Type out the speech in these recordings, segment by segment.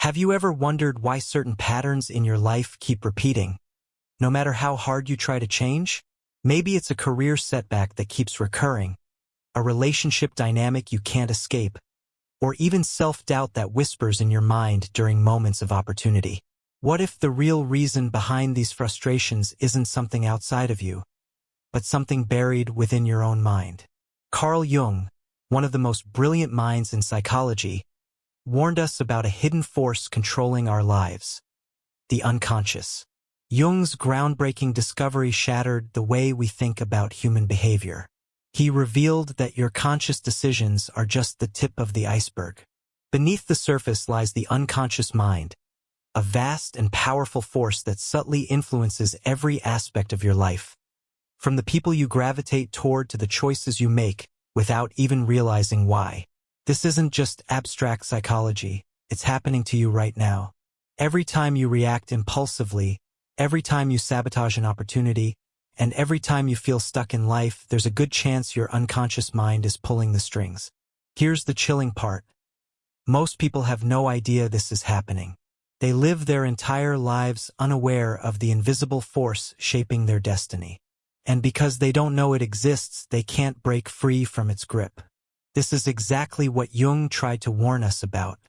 Have you ever wondered why certain patterns in your life keep repeating, no matter how hard you try to change? Maybe it's a career setback that keeps recurring, a relationship dynamic you can't escape, or even self-doubt that whispers in your mind during moments of opportunity. What if the real reason behind these frustrations isn't something outside of you, but something buried within your own mind? Carl Jung, one of the most brilliant minds in psychology, warned us about a hidden force controlling our lives: the unconscious. Jung's groundbreaking discovery shattered the way we think about human behavior. He revealed that your conscious decisions are just the tip of the iceberg. Beneath the surface lies the unconscious mind, a vast and powerful force that subtly influences every aspect of your life, from the people you gravitate toward to the choices you make without even realizing why. This isn't just abstract psychology, it's happening to you right now. Every time you react impulsively, every time you sabotage an opportunity, and every time you feel stuck in life, there's a good chance your unconscious mind is pulling the strings. Here's the chilling part. Most people have no idea this is happening. They live their entire lives unaware of the invisible force shaping their destiny. And because they don't know it exists, they can't break free from its grip. This is exactly what Jung tried to warn us about.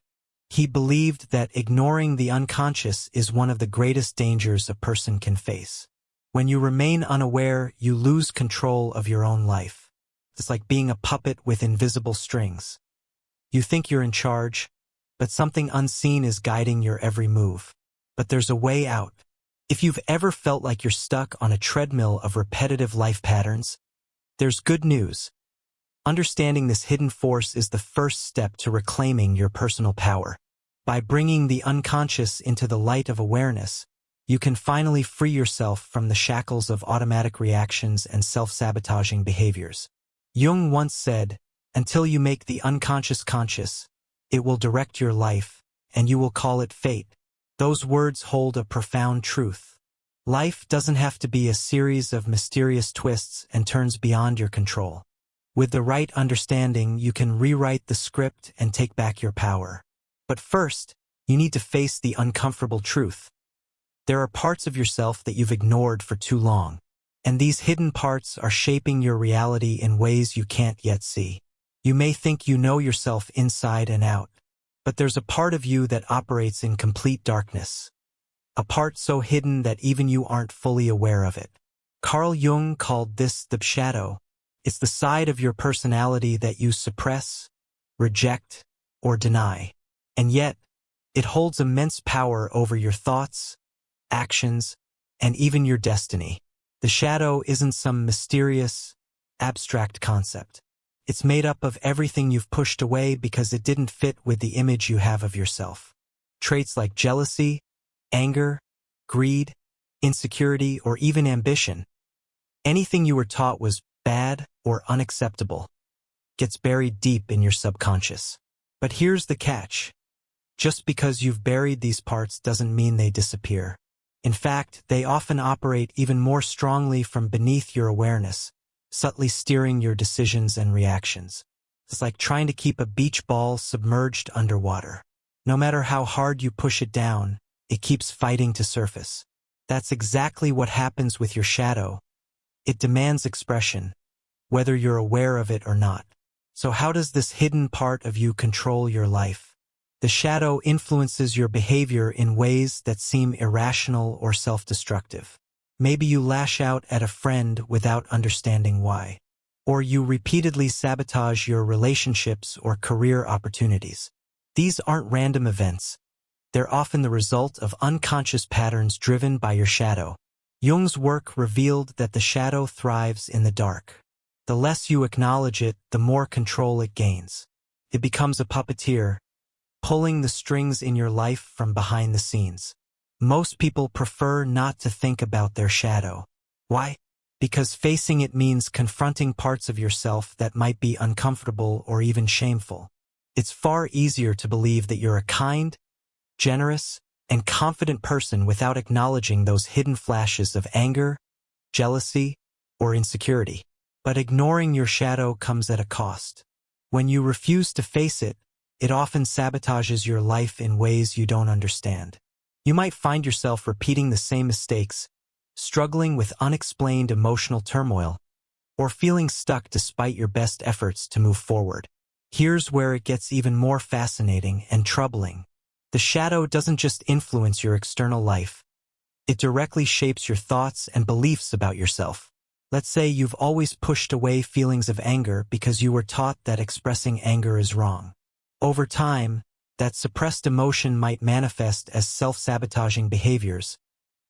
He believed that ignoring the unconscious is one of the greatest dangers a person can face. When you remain unaware, you lose control of your own life. It's like being a puppet with invisible strings. You think you're in charge, but something unseen is guiding your every move. But there's a way out. If you've ever felt like you're stuck on a treadmill of repetitive life patterns, there's good news. Understanding this hidden force is the first step to reclaiming your personal power. By bringing the unconscious into the light of awareness, you can finally free yourself from the shackles of automatic reactions and self-sabotaging behaviors. Jung once said, "Until you make the unconscious conscious, it will direct your life, and you will call it fate." Those words hold a profound truth. Life doesn't have to be a series of mysterious twists and turns beyond your control. With the right understanding, you can rewrite the script and take back your power. But first, you need to face the uncomfortable truth. There are parts of yourself that you've ignored for too long, and these hidden parts are shaping your reality in ways you can't yet see. You may think you know yourself inside and out, but there's a part of you that operates in complete darkness. A part so hidden that even you aren't fully aware of it. Carl Jung called this the shadow. It's the side of your personality that you suppress, reject, or deny. And yet, it holds immense power over your thoughts, actions, and even your destiny. The shadow isn't some mysterious, abstract concept. It's made up of everything you've pushed away because it didn't fit with the image you have of yourself. Traits like jealousy, anger, greed, insecurity, or even ambition. Anything you were taught was bad or unacceptable gets buried deep in your subconscious. But here's the catch. Just because you've buried these parts doesn't mean they disappear. In fact, they often operate even more strongly from beneath your awareness, subtly steering your decisions and reactions. It's like trying to keep a beach ball submerged underwater. No matter how hard you push it down, it keeps fighting to surface. That's exactly what happens with your shadow. It demands expression, whether you're aware of it or not. So how does this hidden part of you control your life? The shadow influences your behavior in ways that seem irrational or self-destructive. Maybe you lash out at a friend without understanding why. Or you repeatedly sabotage your relationships or career opportunities. These aren't random events. They're often the result of unconscious patterns driven by your shadow. Jung's work revealed that the shadow thrives in the dark. The less you acknowledge it, the more control it gains. It becomes a puppeteer, pulling the strings in your life from behind the scenes. Most people prefer not to think about their shadow. Why? Because facing it means confronting parts of yourself that might be uncomfortable or even shameful. It's far easier to believe that you're a kind, generous, and confident person without acknowledging those hidden flashes of anger, jealousy, or insecurity. But ignoring your shadow comes at a cost. When you refuse to face it, it often sabotages your life in ways you don't understand. You might find yourself repeating the same mistakes, struggling with unexplained emotional turmoil, or feeling stuck despite your best efforts to move forward. Here's where it gets even more fascinating and troubling. The shadow doesn't just influence your external life. It directly shapes your thoughts and beliefs about yourself. Let's say you've always pushed away feelings of anger because you were taught that expressing anger is wrong. Over time, that suppressed emotion might manifest as self-sabotaging behaviors,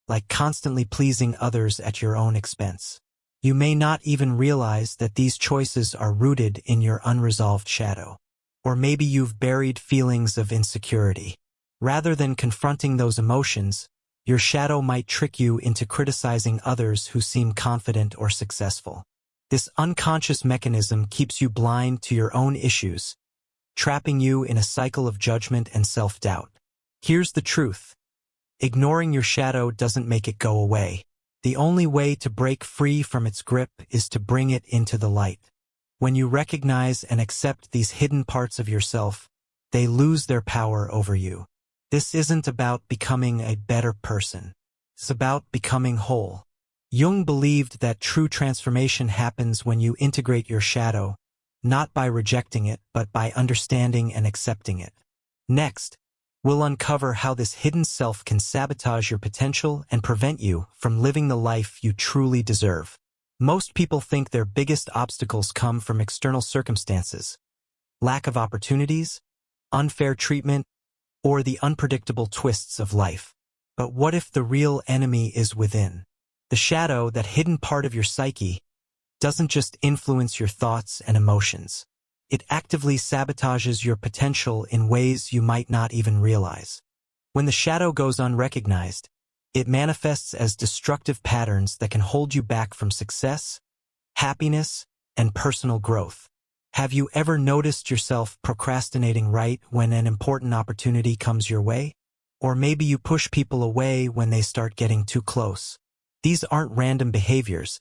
like constantly pleasing others at your own expense. You may not even realize that these choices are rooted in your unresolved shadow. Or maybe you've buried feelings of insecurity. Rather than confronting those emotions, your shadow might trick you into criticizing others who seem confident or successful. This unconscious mechanism keeps you blind to your own issues, trapping you in a cycle of judgment and self-doubt. Here's the truth. Ignoring your shadow doesn't make it go away. The only way to break free from its grip is to bring it into the light. When you recognize and accept these hidden parts of yourself, they lose their power over you. This isn't about becoming a better person. It's about becoming whole. Jung believed that true transformation happens when you integrate your shadow, not by rejecting it, but by understanding and accepting it. Next, we'll uncover how this hidden self can sabotage your potential and prevent you from living the life you truly deserve. Most people think their biggest obstacles come from external circumstances, lack of opportunities, unfair treatment, or the unpredictable twists of life. But what if the real enemy is within? The shadow, that hidden part of your psyche, doesn't just influence your thoughts and emotions. It actively sabotages your potential in ways you might not even realize. When the shadow goes unrecognized, it manifests as destructive patterns that can hold you back from success, happiness, and personal growth. Have you ever noticed yourself procrastinating right when an important opportunity comes your way? Or maybe you push people away when they start getting too close. These aren't random behaviors.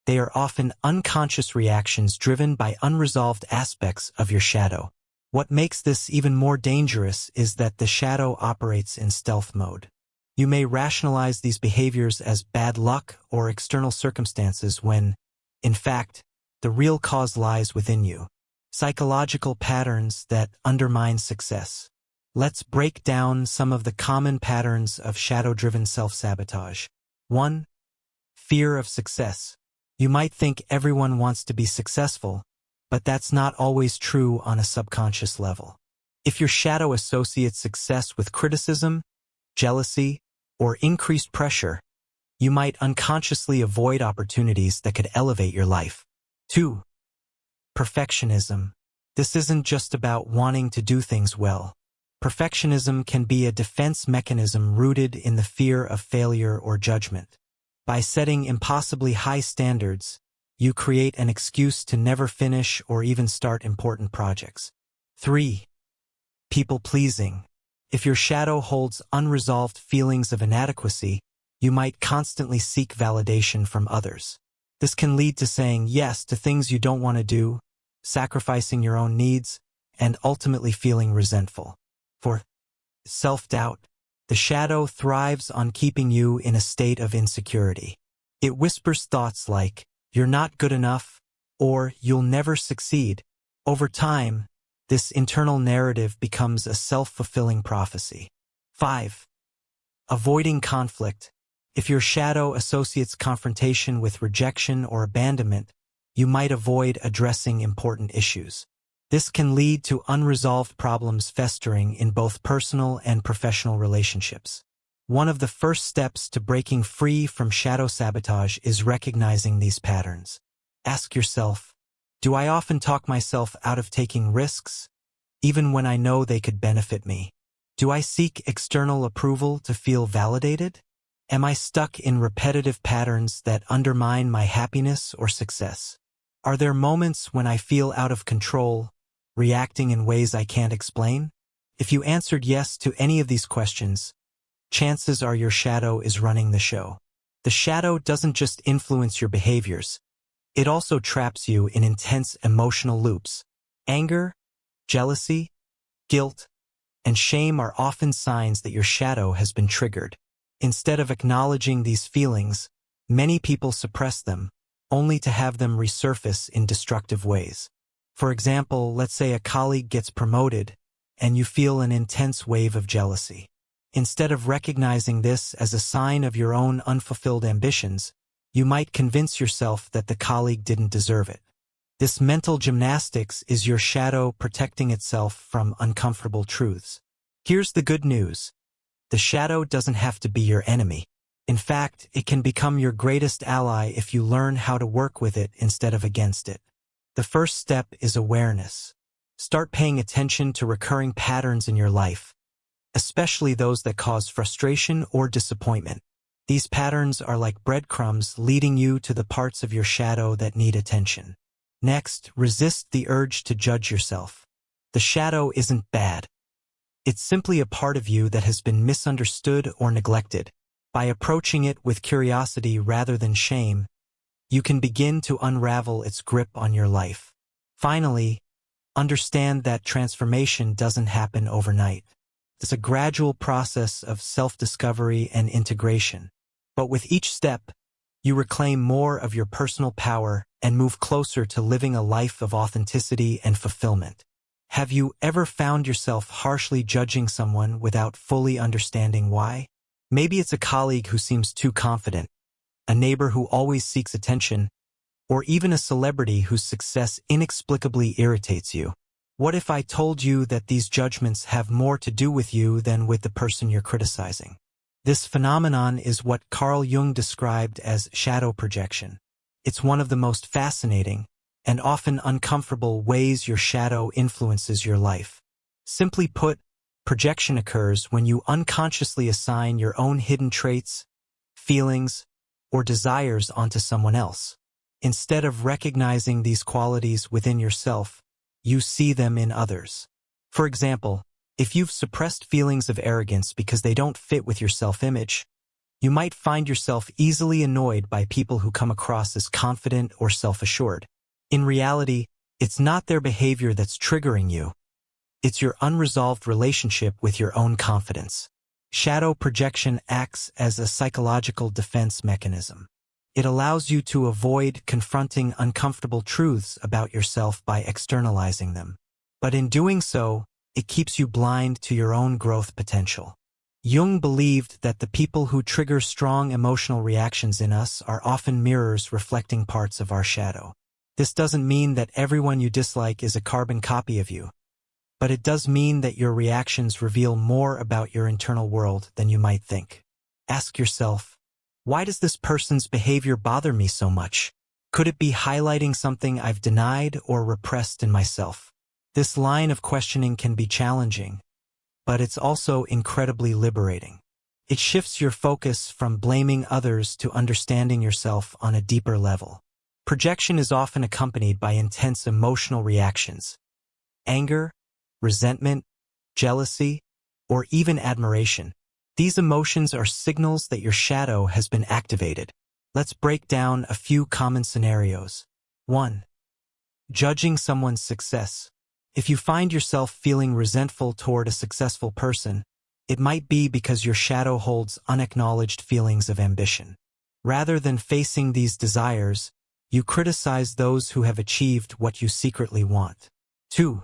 They are often unconscious reactions driven by unresolved aspects of your shadow. What makes this even more dangerous is that the shadow operates in stealth mode. You may rationalize these behaviors as bad luck or external circumstances when, in fact, the real cause lies within you. Psychological patterns that undermine success. Let's break down some of the common patterns of shadow-driven self-sabotage. 1. Fear of success. You might think everyone wants to be successful, but that's not always true on a subconscious level. If your shadow associates success with criticism, jealousy, or increased pressure, you might unconsciously avoid opportunities that could elevate your life. 2. Perfectionism. This isn't just about wanting to do things well. Perfectionism can be a defense mechanism rooted in the fear of failure or judgment. By setting impossibly high standards, you create an excuse to never finish or even start important projects. 3. People-pleasing. If your shadow holds unresolved feelings of inadequacy, you might constantly seek validation from others. This can lead to saying yes to things you don't want to do, sacrificing your own needs, and ultimately feeling resentful. 4. Self-doubt. The shadow thrives on keeping you in a state of insecurity. It whispers thoughts like, "You're not good enough," or "You'll never succeed." Over time, this internal narrative becomes a self-fulfilling prophecy. 5. Avoiding conflict. If your shadow associates confrontation with rejection or abandonment, you might avoid addressing important issues. This can lead to unresolved problems festering in both personal and professional relationships. One of the first steps to breaking free from shadow sabotage is recognizing these patterns. Ask yourself, do I often talk myself out of taking risks, even when I know they could benefit me? Do I seek external approval to feel validated? Am I stuck in repetitive patterns that undermine my happiness or success? Are there moments when I feel out of control, reacting in ways I can't explain? If you answered yes to any of these questions, chances are your shadow is running the show. The shadow doesn't just influence your behaviors, it also traps you in intense emotional loops. Anger, jealousy, guilt, and shame are often signs that your shadow has been triggered. Instead of acknowledging these feelings, many people suppress them, only to have them resurface in destructive ways. For example, let's say a colleague gets promoted, and you feel an intense wave of jealousy. Instead of recognizing this as a sign of your own unfulfilled ambitions, you might convince yourself that the colleague didn't deserve it. This mental gymnastics is your shadow protecting itself from uncomfortable truths. Here's the good news. The shadow doesn't have to be your enemy. In fact, it can become your greatest ally if you learn how to work with it instead of against it. The first step is awareness. Start paying attention to recurring patterns in your life, especially those that cause frustration or disappointment. These patterns are like breadcrumbs leading you to the parts of your shadow that need attention. Next, resist the urge to judge yourself. The shadow isn't bad. It's simply a part of you that has been misunderstood or neglected. By approaching it with curiosity rather than shame, you can begin to unravel its grip on your life. Finally, understand that transformation doesn't happen overnight. It's a gradual process of self-discovery and integration. But with each step, you reclaim more of your personal power and move closer to living a life of authenticity and fulfillment. Have you ever found yourself harshly judging someone without fully understanding why? Maybe it's a colleague who seems too confident, a neighbor who always seeks attention, or even a celebrity whose success inexplicably irritates you. What if I told you that these judgments have more to do with you than with the person you're criticizing? This phenomenon is what Carl Jung described as shadow projection. It's one of the most fascinating and often uncomfortable ways your shadow influences your life. Simply put, projection occurs when you unconsciously assign your own hidden traits, feelings, or desires onto someone else. Instead of recognizing these qualities within yourself, you see them in others. For example, if you've suppressed feelings of arrogance because they don't fit with your self-image, you might find yourself easily annoyed by people who come across as confident or self-assured. In reality, it's not their behavior that's triggering you. It's your unresolved relationship with your own confidence. Shadow projection acts as a psychological defense mechanism. It allows you to avoid confronting uncomfortable truths about yourself by externalizing them. But in doing so, it keeps you blind to your own growth potential. Jung believed that the people who trigger strong emotional reactions in us are often mirrors reflecting parts of our shadow. This doesn't mean that everyone you dislike is a carbon copy of you, but it does mean that your reactions reveal more about your internal world than you might think. Ask yourself, why does this person's behavior bother me so much? Could it be highlighting something I've denied or repressed in myself? This line of questioning can be challenging, but it's also incredibly liberating. It shifts your focus from blaming others to understanding yourself on a deeper level. Projection is often accompanied by intense emotional reactions: anger, resentment, jealousy, or even admiration. These emotions are signals that your shadow has been activated. Let's break down a few common scenarios. 1. Judging someone's success. If you find yourself feeling resentful toward a successful person, it might be because your shadow holds unacknowledged feelings of ambition. Rather than facing these desires, you criticize those who have achieved what you secretly want. 2.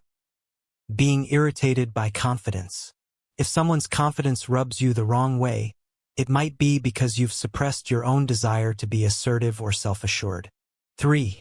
Being irritated by confidence. If someone's confidence rubs you the wrong way, it might be because you've suppressed your own desire to be assertive or self-assured. 3.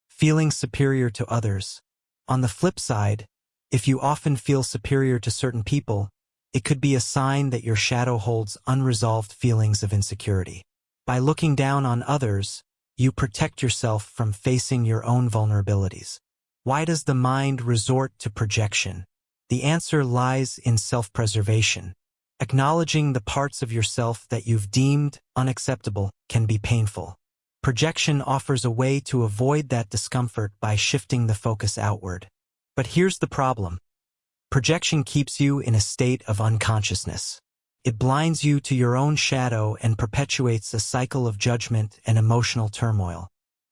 Feeling superior to others. On the flip side, if you often feel superior to certain people, it could be a sign that your shadow holds unresolved feelings of insecurity. By looking down on others, you protect yourself from facing your own vulnerabilities. Why does the mind resort to projection? The answer lies in self-preservation. Acknowledging the parts of yourself that you've deemed unacceptable can be painful. Projection offers a way to avoid that discomfort by shifting the focus outward. But here's the problem. Projection keeps you in a state of unconsciousness. It blinds you to your own shadow and perpetuates a cycle of judgment and emotional turmoil.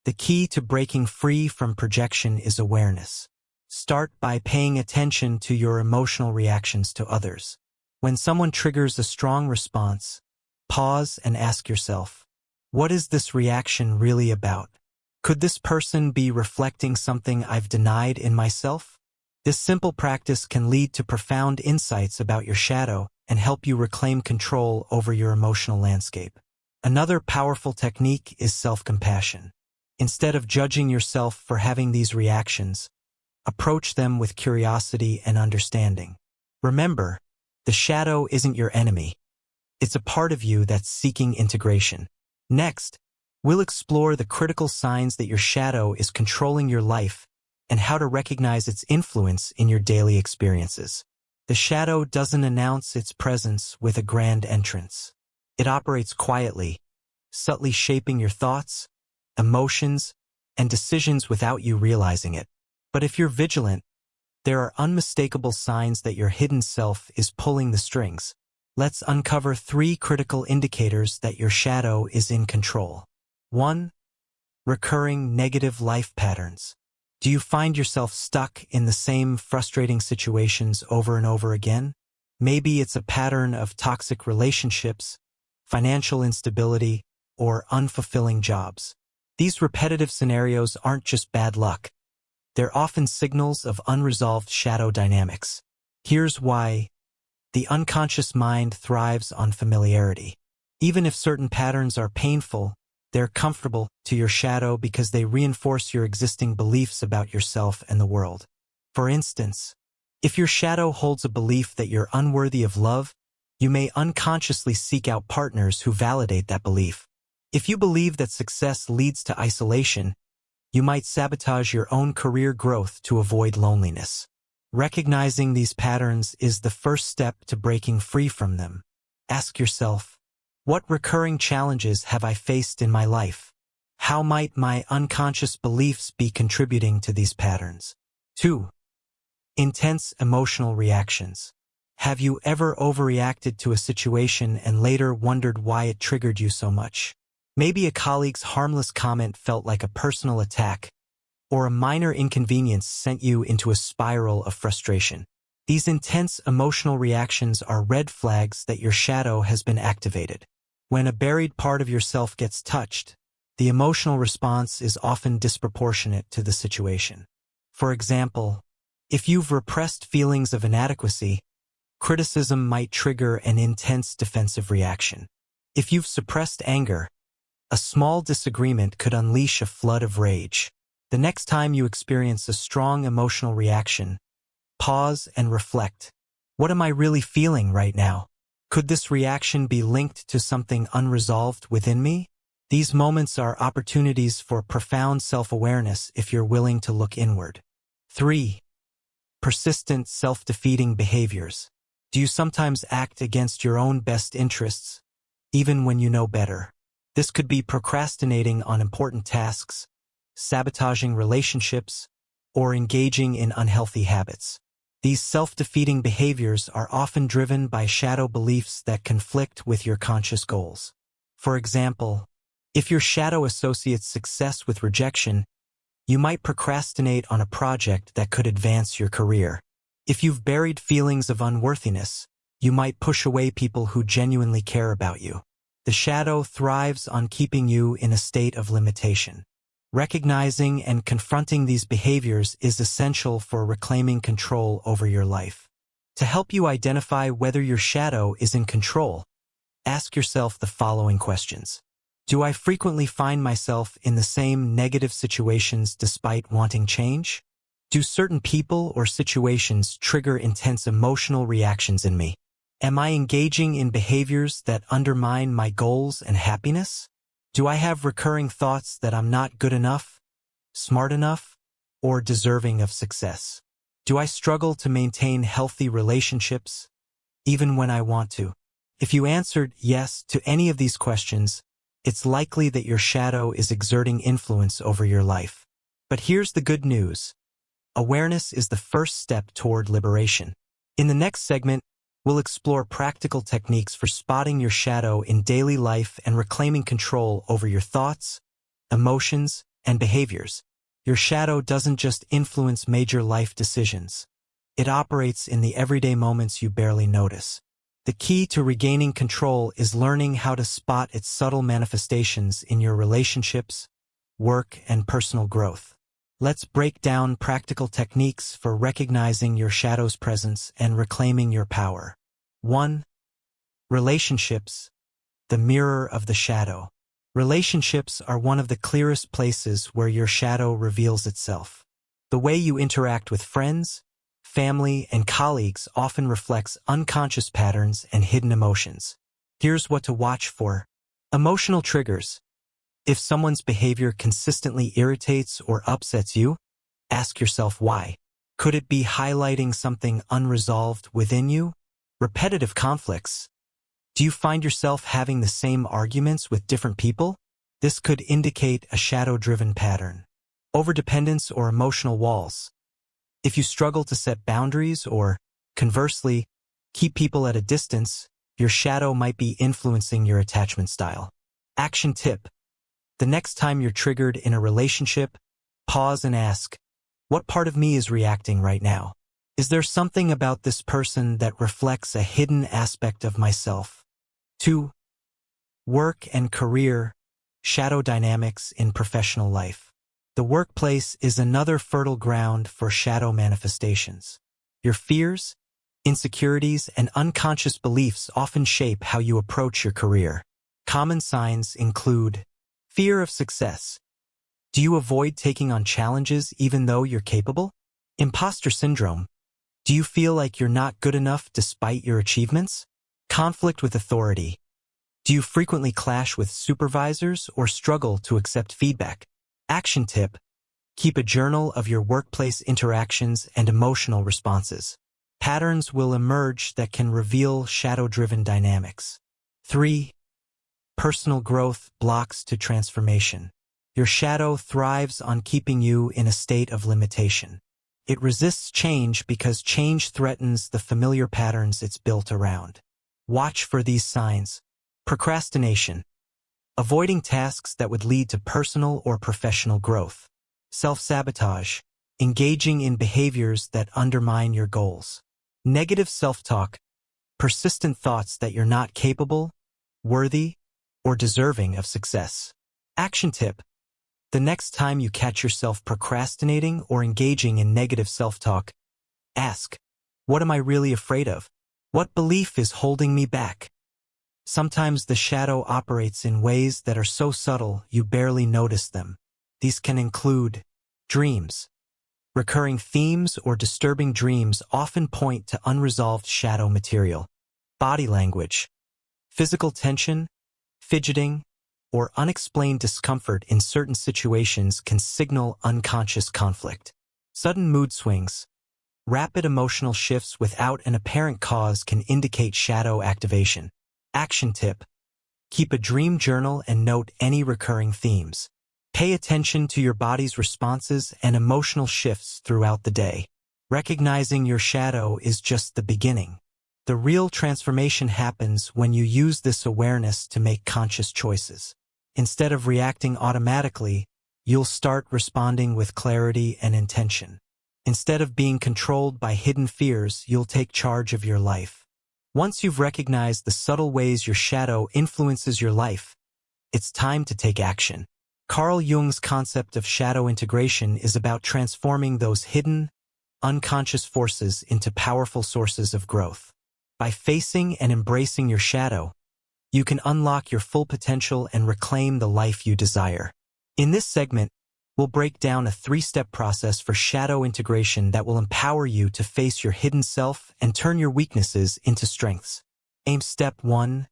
The key to breaking free from projection is awareness. Start by paying attention to your emotional reactions to others. When someone triggers a strong response, pause and ask yourself, what is this reaction really about? Could this person be reflecting something I've denied in myself? This simple practice can lead to profound insights about your shadow and help you reclaim control over your emotional landscape. Another powerful technique is self-compassion. Instead of judging yourself for having these reactions, approach them with curiosity and understanding. Remember, the shadow isn't your enemy. It's a part of you that's seeking integration. Next, we'll explore the critical signs that your shadow is controlling your life and how to recognize its influence in your daily experiences. The shadow doesn't announce its presence with a grand entrance. It operates quietly, subtly shaping your thoughts, emotions, and decisions without you realizing it. But if you're vigilant, there are unmistakable signs that your hidden self is pulling the strings. Let's uncover 3 critical indicators that your shadow is in control. 1. Recurring negative life patterns. Do you find yourself stuck in the same frustrating situations over and over again? Maybe it's a pattern of toxic relationships, financial instability, or unfulfilling jobs. These repetitive scenarios aren't just bad luck. They're often signals of unresolved shadow dynamics. Here's why. The unconscious mind thrives on familiarity. Even if certain patterns are painful, they're comfortable to your shadow because they reinforce your existing beliefs about yourself and the world. For instance, if your shadow holds a belief that you're unworthy of love, you may unconsciously seek out partners who validate that belief. If you believe that success leads to isolation, you might sabotage your own career growth to avoid loneliness. Recognizing these patterns is the first step to breaking free from them. Ask yourself, what recurring challenges have I faced in my life? How might my unconscious beliefs be contributing to these patterns? 2. Intense emotional reactions. Have you ever overreacted to a situation and later wondered why it triggered you so much? Maybe a colleague's harmless comment felt like a personal attack, or a minor inconvenience sent you into a spiral of frustration. These intense emotional reactions are red flags that your shadow has been activated. When a buried part of yourself gets touched, the emotional response is often disproportionate to the situation. For example, if you've repressed feelings of inadequacy, criticism might trigger an intense defensive reaction. If you've suppressed anger, a small disagreement could unleash a flood of rage. The next time you experience a strong emotional reaction, pause and reflect. What am I really feeling right now? Could this reaction be linked to something unresolved within me? These moments are opportunities for profound self-awareness if you're willing to look inward. 3. Persistent self-defeating behaviors. Do you sometimes act against your own best interests, even when you know better? This could be procrastinating on important tasks, sabotaging relationships, or engaging in unhealthy habits. These self-defeating behaviors are often driven by shadow beliefs that conflict with your conscious goals. For example, if your shadow associates success with rejection, you might procrastinate on a project that could advance your career. If you've buried feelings of unworthiness, you might push away people who genuinely care about you. The shadow thrives on keeping you in a state of limitation. Recognizing and confronting these behaviors is essential for reclaiming control over your life. To help you identify whether your shadow is in control, ask yourself the following questions. Do I frequently find myself in the same negative situations despite wanting change? Do certain people or situations trigger intense emotional reactions in me? Am I engaging in behaviors that undermine my goals and happiness? Do I have recurring thoughts that I'm not good enough, smart enough, or deserving of success? Do I struggle to maintain healthy relationships, even when I want to? If you answered yes to any of these questions, it's likely that your shadow is exerting influence over your life. But here's the good news. Awareness is the first step toward liberation. In the next segment, we'll explore practical techniques for spotting your shadow in daily life and reclaiming control over your thoughts, emotions, and behaviors. Your shadow doesn't just influence major life decisions. It operates in the everyday moments you barely notice. The key to regaining control is learning how to spot its subtle manifestations in your relationships, work, and personal growth. Let's break down practical techniques for recognizing your shadow's presence and reclaiming your power. 1. Relationships, the mirror of the shadow. Relationships are one of the clearest places where your shadow reveals itself. The way you interact with friends, family, and colleagues often reflects unconscious patterns and hidden emotions. Here's what to watch for. Emotional triggers. If someone's behavior consistently irritates or upsets you, ask yourself why. Could it be highlighting something unresolved within you? Repetitive conflicts. Do you find yourself having the same arguments with different people? This could indicate a shadow-driven pattern. Overdependence or emotional walls. If you struggle to set boundaries or, conversely, keep people at a distance, your shadow might be influencing your attachment style. Action tip. The next time you're triggered in a relationship, pause and ask, what part of me is reacting right now? Is there something about this person that reflects a hidden aspect of myself? 2. Work and career, shadow dynamics in professional life. The workplace is another fertile ground for shadow manifestations. Your fears, insecurities, and unconscious beliefs often shape how you approach your career. Common signs include fear of success. Do you avoid taking on challenges even though you're capable? Imposter syndrome. Do you feel like you're not good enough despite your achievements? Conflict with authority. Do you frequently clash with supervisors or struggle to accept feedback? Action tip. Keep a journal of your workplace interactions and emotional responses. Patterns will emerge that can reveal shadow-driven dynamics. 3. Personal growth blocks to transformation. Your shadow thrives on keeping you in a state of limitation. It resists change because change threatens the familiar patterns it's built around. Watch for these signs. Procrastination. Avoiding tasks that would lead to personal or professional growth. Self-sabotage. Engaging in behaviors that undermine your goals. Negative self-talk. Persistent thoughts that you're not capable, worthy, or deserving of success. Action tip. The next time you catch yourself procrastinating or engaging in negative self-talk, ask, what am I really afraid of? What belief is holding me back? Sometimes the shadow operates in ways that are so subtle you barely notice them. These can include dreams. Recurring themes or disturbing dreams often point to unresolved shadow material. Body language. Physical tension, fidgeting, or unexplained discomfort in certain situations can signal unconscious conflict. Sudden mood swings. Rapid emotional shifts without an apparent cause can indicate shadow activation. Action tip. Keep a dream journal and note any recurring themes. Pay attention to your body's responses and emotional shifts throughout the day. Recognizing your shadow is just the beginning. The real transformation happens when you use this awareness to make conscious choices. Instead of reacting automatically, you'll start responding with clarity and intention. Instead of being controlled by hidden fears, you'll take charge of your life. Once you've recognized the subtle ways your shadow influences your life, it's time to take action. Carl Jung's concept of shadow integration is about transforming those hidden, unconscious forces into powerful sources of growth. By facing and embracing your shadow, you can unlock your full potential and reclaim the life you desire. In this segment, we'll break down a 3-step process for shadow integration that will empower you to face your hidden self and turn your weaknesses into strengths. Step 1.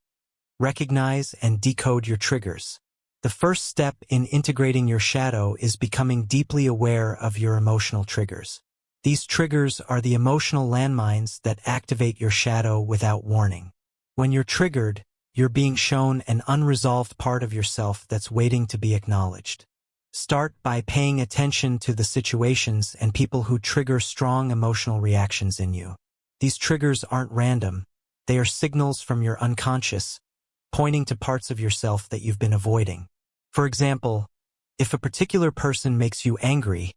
Recognize and decode your triggers. The first step in integrating your shadow is becoming deeply aware of your emotional triggers. These triggers are the emotional landmines that activate your shadow without warning. When you're triggered, you're being shown an unresolved part of yourself that's waiting to be acknowledged. Start by paying attention to the situations and people who trigger strong emotional reactions in you. These triggers aren't random. They are signals from your unconscious, pointing to parts of yourself that you've been avoiding. For example, If a particular person makes you angry,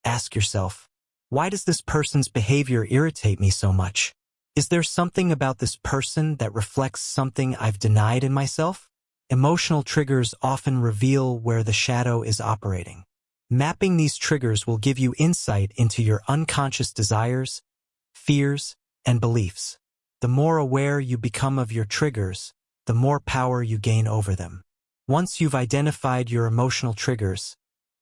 ask yourself, why does this person's behavior irritate me so much? Is there something about this person that reflects something I've denied in myself? Emotional triggers often reveal where the shadow is operating. Mapping these triggers will give you insight into your unconscious desires, fears, and beliefs. The more aware you become of your triggers, the more power you gain over them. Once you've identified your emotional triggers,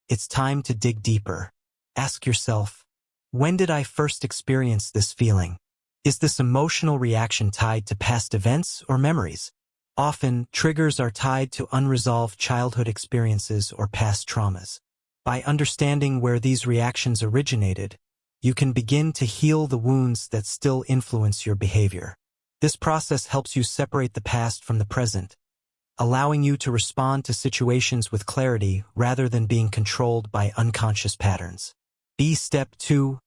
it's time to dig deeper. Ask yourself, when did I first experience this feeling? Is this emotional reaction tied to past events or memories? Often, triggers are tied to unresolved childhood experiences or past traumas. By understanding where these reactions originated, you can begin to heal the wounds that still influence your behavior. This process helps you separate the past from the present, allowing you to respond to situations with clarity rather than being controlled by unconscious patterns. Step 2.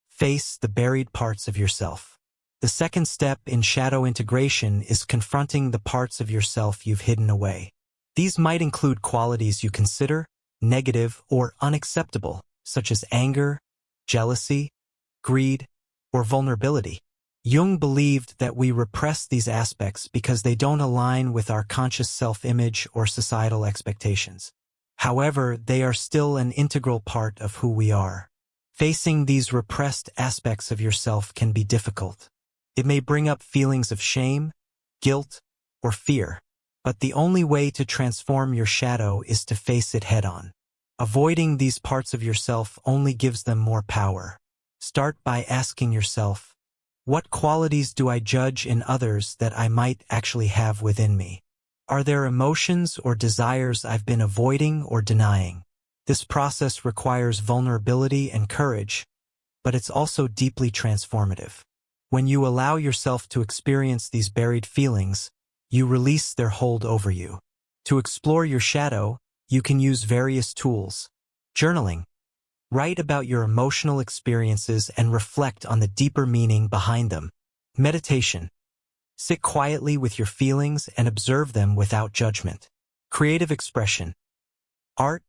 Face the buried parts of yourself. The second step in shadow integration is confronting the parts of yourself you've hidden away. These might include qualities you consider negative or unacceptable, such as anger, jealousy, greed, or vulnerability. Jung believed that we repress these aspects because they don't align with our conscious self-image or societal expectations. However, they are still an integral part of who we are. Facing these repressed aspects of yourself can be difficult. It may bring up feelings of shame, guilt, or fear, but the only way to transform your shadow is to face it head-on. Avoiding these parts of yourself only gives them more power. Start by asking yourself, what qualities do I judge in others that I might actually have within me? Are there emotions or desires I've been avoiding or denying? This process requires vulnerability and courage, but it's also deeply transformative. When you allow yourself to experience these buried feelings, you release their hold over you. To explore your shadow, you can use various tools. Journaling. Write about your emotional experiences and reflect on the deeper meaning behind them. Meditation. Sit quietly with your feelings and observe them without judgment. Creative expression. Art,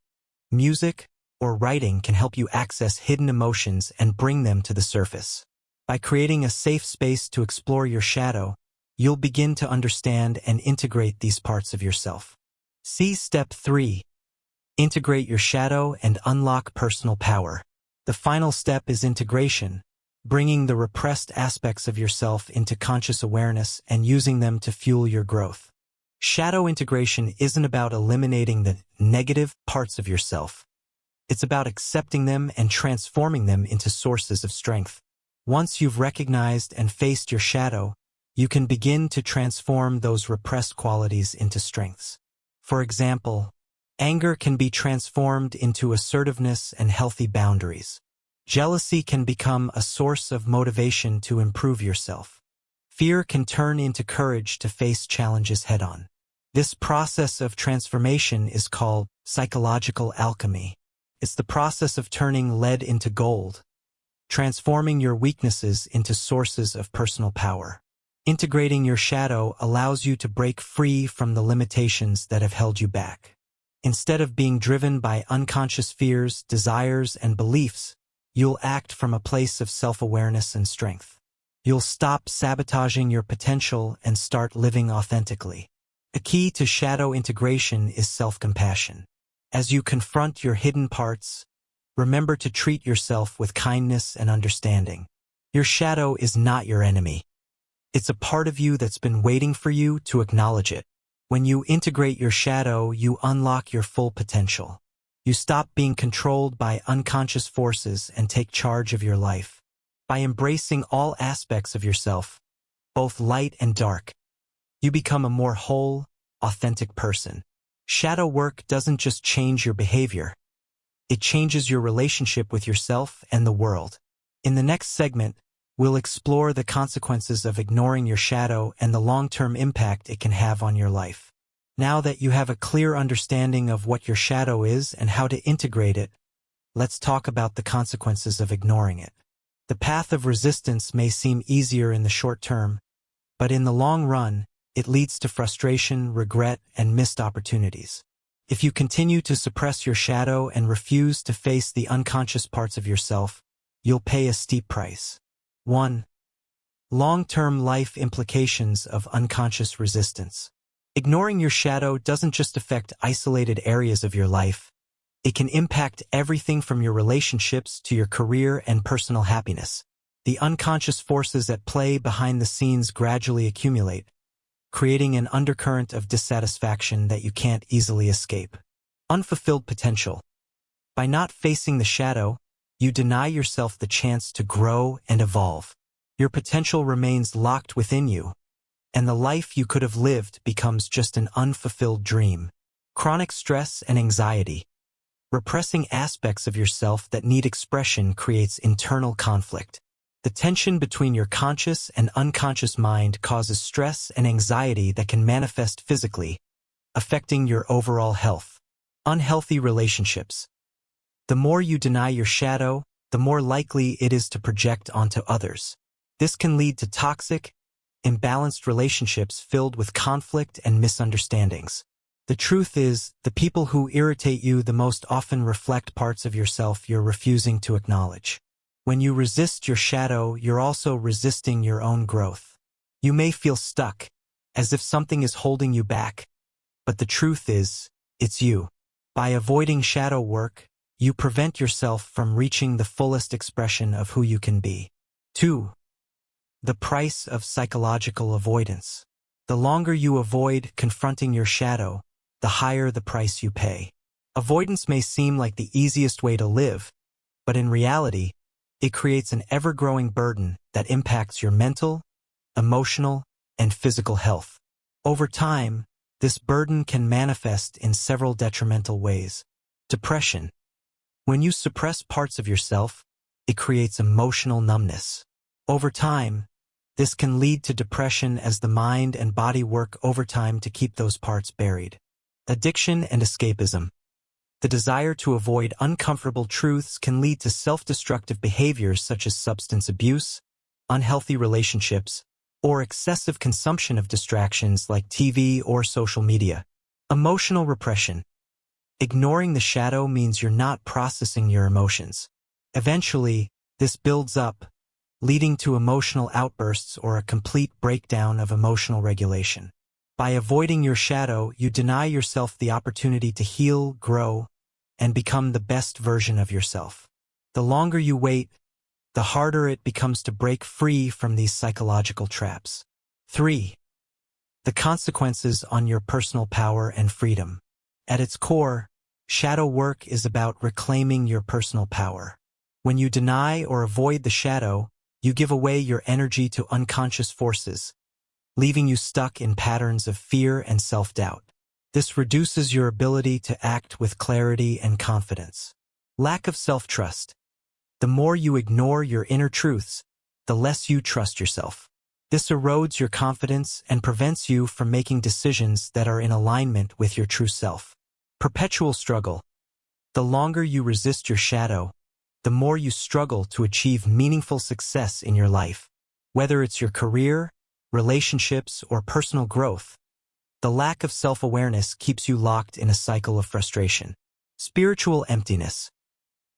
music, or writing can help you access hidden emotions and bring them to the surface. By creating a safe space to explore your shadow, you'll begin to understand and integrate these parts of yourself. Step 3. Integrate your shadow and unlock personal power. The final step is integration, bringing the repressed aspects of yourself into conscious awareness and using them to fuel your growth. Shadow integration isn't about eliminating the negative parts of yourself. It's about accepting them and transforming them into sources of strength. Once you've recognized and faced your shadow, you can begin to transform those repressed qualities into strengths. For example, anger can be transformed into assertiveness and healthy boundaries. Jealousy can become a source of motivation to improve yourself. Fear can turn into courage to face challenges head-on. This process of transformation is called psychological alchemy. It's the process of turning lead into gold, transforming your weaknesses into sources of personal power. Integrating your shadow allows you to break free from the limitations that have held you back. Instead of being driven by unconscious fears, desires, and beliefs, you'll act from a place of self-awareness and strength. You'll stop sabotaging your potential and start living authentically. A key to shadow integration is self-compassion. As you confront your hidden parts, remember to treat yourself with kindness and understanding. Your shadow is not your enemy. It's a part of you that's been waiting for you to acknowledge it. When you integrate your shadow, you unlock your full potential. You stop being controlled by unconscious forces and take charge of your life. By embracing all aspects of yourself, both light and dark, you become a more whole, authentic person. Shadow work doesn't just change your behavior. It changes your relationship with yourself and the world. In the next segment, we'll explore the consequences of ignoring your shadow and the long-term impact it can have on your life. Now that you have a clear understanding of what your shadow is and how to integrate it, let's talk about the consequences of ignoring it. The path of resistance may seem easier in the short term, but in the long run, it leads to frustration, regret, and missed opportunities. If you continue to suppress your shadow and refuse to face the unconscious parts of yourself, you'll pay a steep price. 1. Long-term life implications of unconscious resistance. Ignoring your shadow doesn't just affect isolated areas of your life. It can impact everything from your relationships to your career and personal happiness. The unconscious forces at play behind the scenes gradually accumulate, creating an undercurrent of dissatisfaction that you can't easily escape. Unfulfilled potential. By not facing the shadow, you deny yourself the chance to grow and evolve. Your potential remains locked within you, and the life you could have lived becomes just an unfulfilled dream. Chronic stress and anxiety. Repressing aspects of yourself that need expression creates internal conflict. The tension between your conscious and unconscious mind causes stress and anxiety that can manifest physically, affecting your overall health. Unhealthy relationships. The more you deny your shadow, the more likely it is to project onto others. This can lead to toxic, imbalanced relationships filled with conflict and misunderstandings. The truth is, the people who irritate you the most often reflect parts of yourself you're refusing to acknowledge. When you resist your shadow, you're also resisting your own growth. You may feel stuck, as if something is holding you back, but the truth is, it's you. By avoiding shadow work, you prevent yourself from reaching the fullest expression of who you can be. 2. The price of psychological avoidance. The longer you avoid confronting your shadow, the higher the price you pay. Avoidance may seem like the easiest way to live, but in reality, it creates an ever-growing burden that impacts your mental, emotional, and physical health. Over time, this burden can manifest in several detrimental ways. Depression. When you suppress parts of yourself, it creates emotional numbness. Over time, this can lead to depression as the mind and body work overtime to keep those parts buried. Addiction and escapism. The desire to avoid uncomfortable truths can lead to self-destructive behaviors such as substance abuse, unhealthy relationships, or excessive consumption of distractions like TV or social media. Emotional repression. Ignoring the shadow means you're not processing your emotions. Eventually, this builds up, leading to emotional outbursts or a complete breakdown of emotional regulation. By avoiding your shadow, you deny yourself the opportunity to heal, grow, and become the best version of yourself. The longer you wait, the harder it becomes to break free from these psychological traps. 3. The consequences on your personal power and freedom. At its core, shadow work is about reclaiming your personal power. When you deny or avoid the shadow, you give away your energy to unconscious forces, leaving you stuck in patterns of fear and self-doubt. This reduces your ability to act with clarity and confidence. Lack of self-trust. The more you ignore your inner truths, the less you trust yourself. This erodes your confidence and prevents you from making decisions that are in alignment with your true self. Perpetual struggle. The longer you resist your shadow, the more you struggle to achieve meaningful success in your life. Whether it's your career, relationships, or personal growth, the lack of self-awareness keeps you locked in a cycle of frustration. Spiritual emptiness.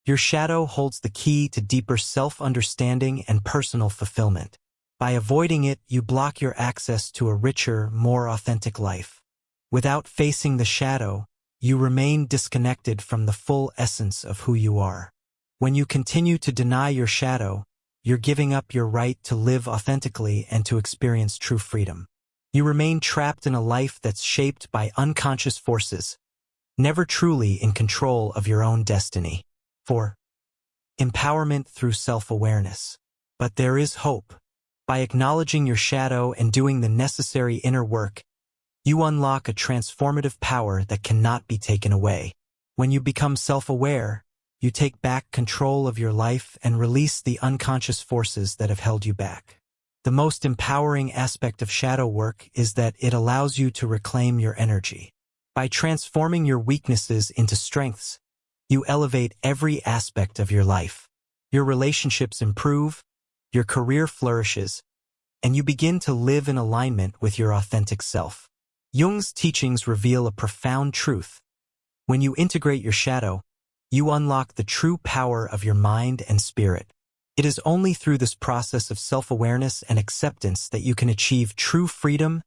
Your shadow holds the key to deeper self-understanding and personal fulfillment. By avoiding it, you block your access to a richer, more authentic life. Without facing the shadow, you remain disconnected from the full essence of who you are. When you continue to deny your shadow, you're giving up your right to live authentically and to experience true freedom. You remain trapped in a life that's shaped by unconscious forces, never truly in control of your own destiny. 4. Empowerment through self-awareness. But there is hope. By acknowledging your shadow and doing the necessary inner work, you unlock a transformative power that cannot be taken away. When you become self-aware, you take back control of your life and release the unconscious forces that have held you back. The most empowering aspect of shadow work is that it allows you to reclaim your energy. By transforming your weaknesses into strengths, you elevate every aspect of your life. Your relationships improve, your career flourishes, and you begin to live in alignment with your authentic self. Jung's teachings reveal a profound truth. When you integrate your shadow, you unlock the true power of your mind and spirit. It is only through this process of self-awareness and acceptance that you can achieve true freedom,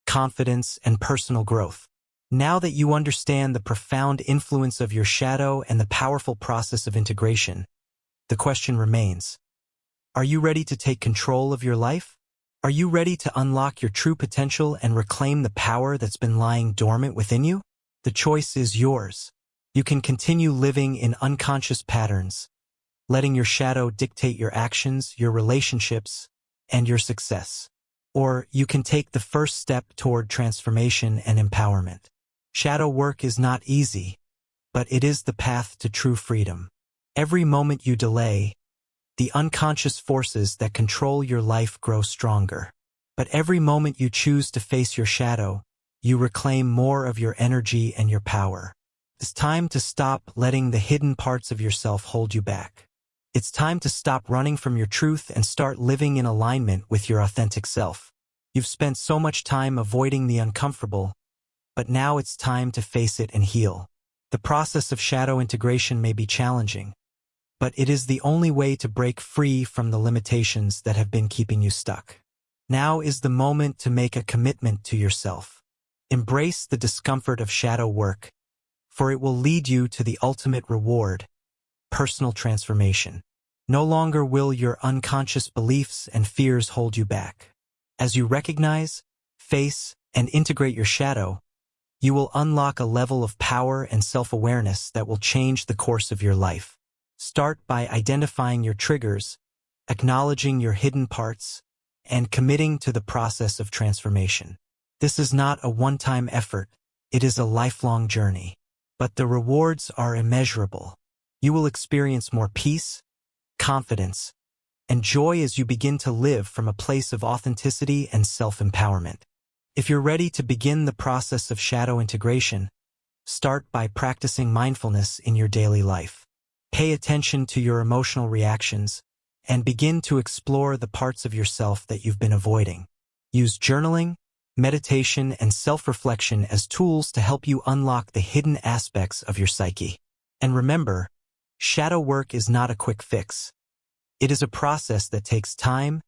confidence, and personal growth. Now that you understand the profound influence of your shadow and the powerful process of integration, the question remains: are you ready to take control of your life? Are you ready to unlock your true potential and reclaim the power that's been lying dormant within you? The choice is yours. You can continue living in unconscious patterns, letting your shadow dictate your actions, your relationships, and your success. Or you can take the first step toward transformation and empowerment. Shadow work is not easy, but it is the path to true freedom. Every moment you delay, the unconscious forces that control your life grow stronger. But every moment you choose to face your shadow, you reclaim more of your energy and your power. It's time to stop letting the hidden parts of yourself hold you back. It's time to stop running from your truth and start living in alignment with your authentic self. You've spent so much time avoiding the uncomfortable, but now it's time to face it and heal. The process of shadow integration may be challenging, but it is the only way to break free from the limitations that have been keeping you stuck. Now is the moment to make a commitment to yourself. Embrace the discomfort of shadow work, for it will lead you to the ultimate reward: personal transformation. No longer will your unconscious beliefs and fears hold you back. As you recognize, face, and integrate your shadow, you will unlock a level of power and self-awareness that will change the course of your life. Start by identifying your triggers, acknowledging your hidden parts, and committing to the process of transformation. This is not a one-time effort, it is a lifelong journey. But the rewards are immeasurable. You will experience more peace, confidence, and joy as you begin to live from a place of authenticity and self-empowerment. If you're ready to begin the process of shadow integration, start by practicing mindfulness in your daily life. Pay attention to your emotional reactions and begin to explore the parts of yourself that you've been avoiding. Use journaling, meditation, and self-reflection as tools to help you unlock the hidden aspects of your psyche. And remember, shadow work is not a quick fix. It is a process that takes time,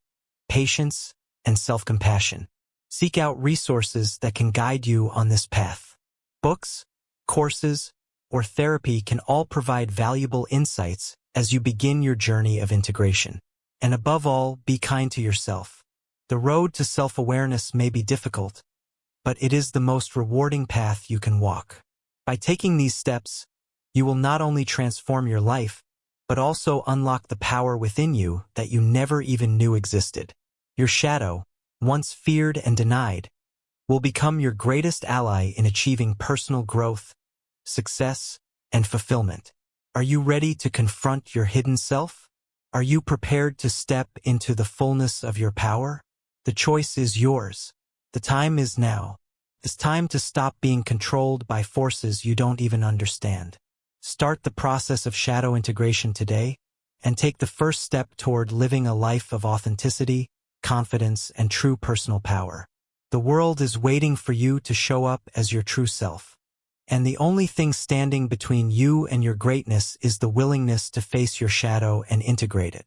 patience, and self-compassion. Seek out resources that can guide you on this path. Books, courses, or therapy can all provide valuable insights as you begin your journey of integration. And above all, be kind to yourself. The road to self-awareness may be difficult, but it is the most rewarding path you can walk. By taking these steps, you will not only transform your life, but also unlock the power within you that you never even knew existed. Your shadow, once feared and denied, will become your greatest ally in achieving personal growth, success, and fulfillment. Are you ready to confront your hidden self? Are you prepared to step into the fullness of your power? The choice is yours. The time is now. It's time to stop being controlled by forces you don't even understand. Start the process of shadow integration today and take the first step toward living a life of authenticity, confidence, and true personal power. The world is waiting for you to show up as your true self. And the only thing standing between you and your greatness is the willingness to face your shadow and integrate it.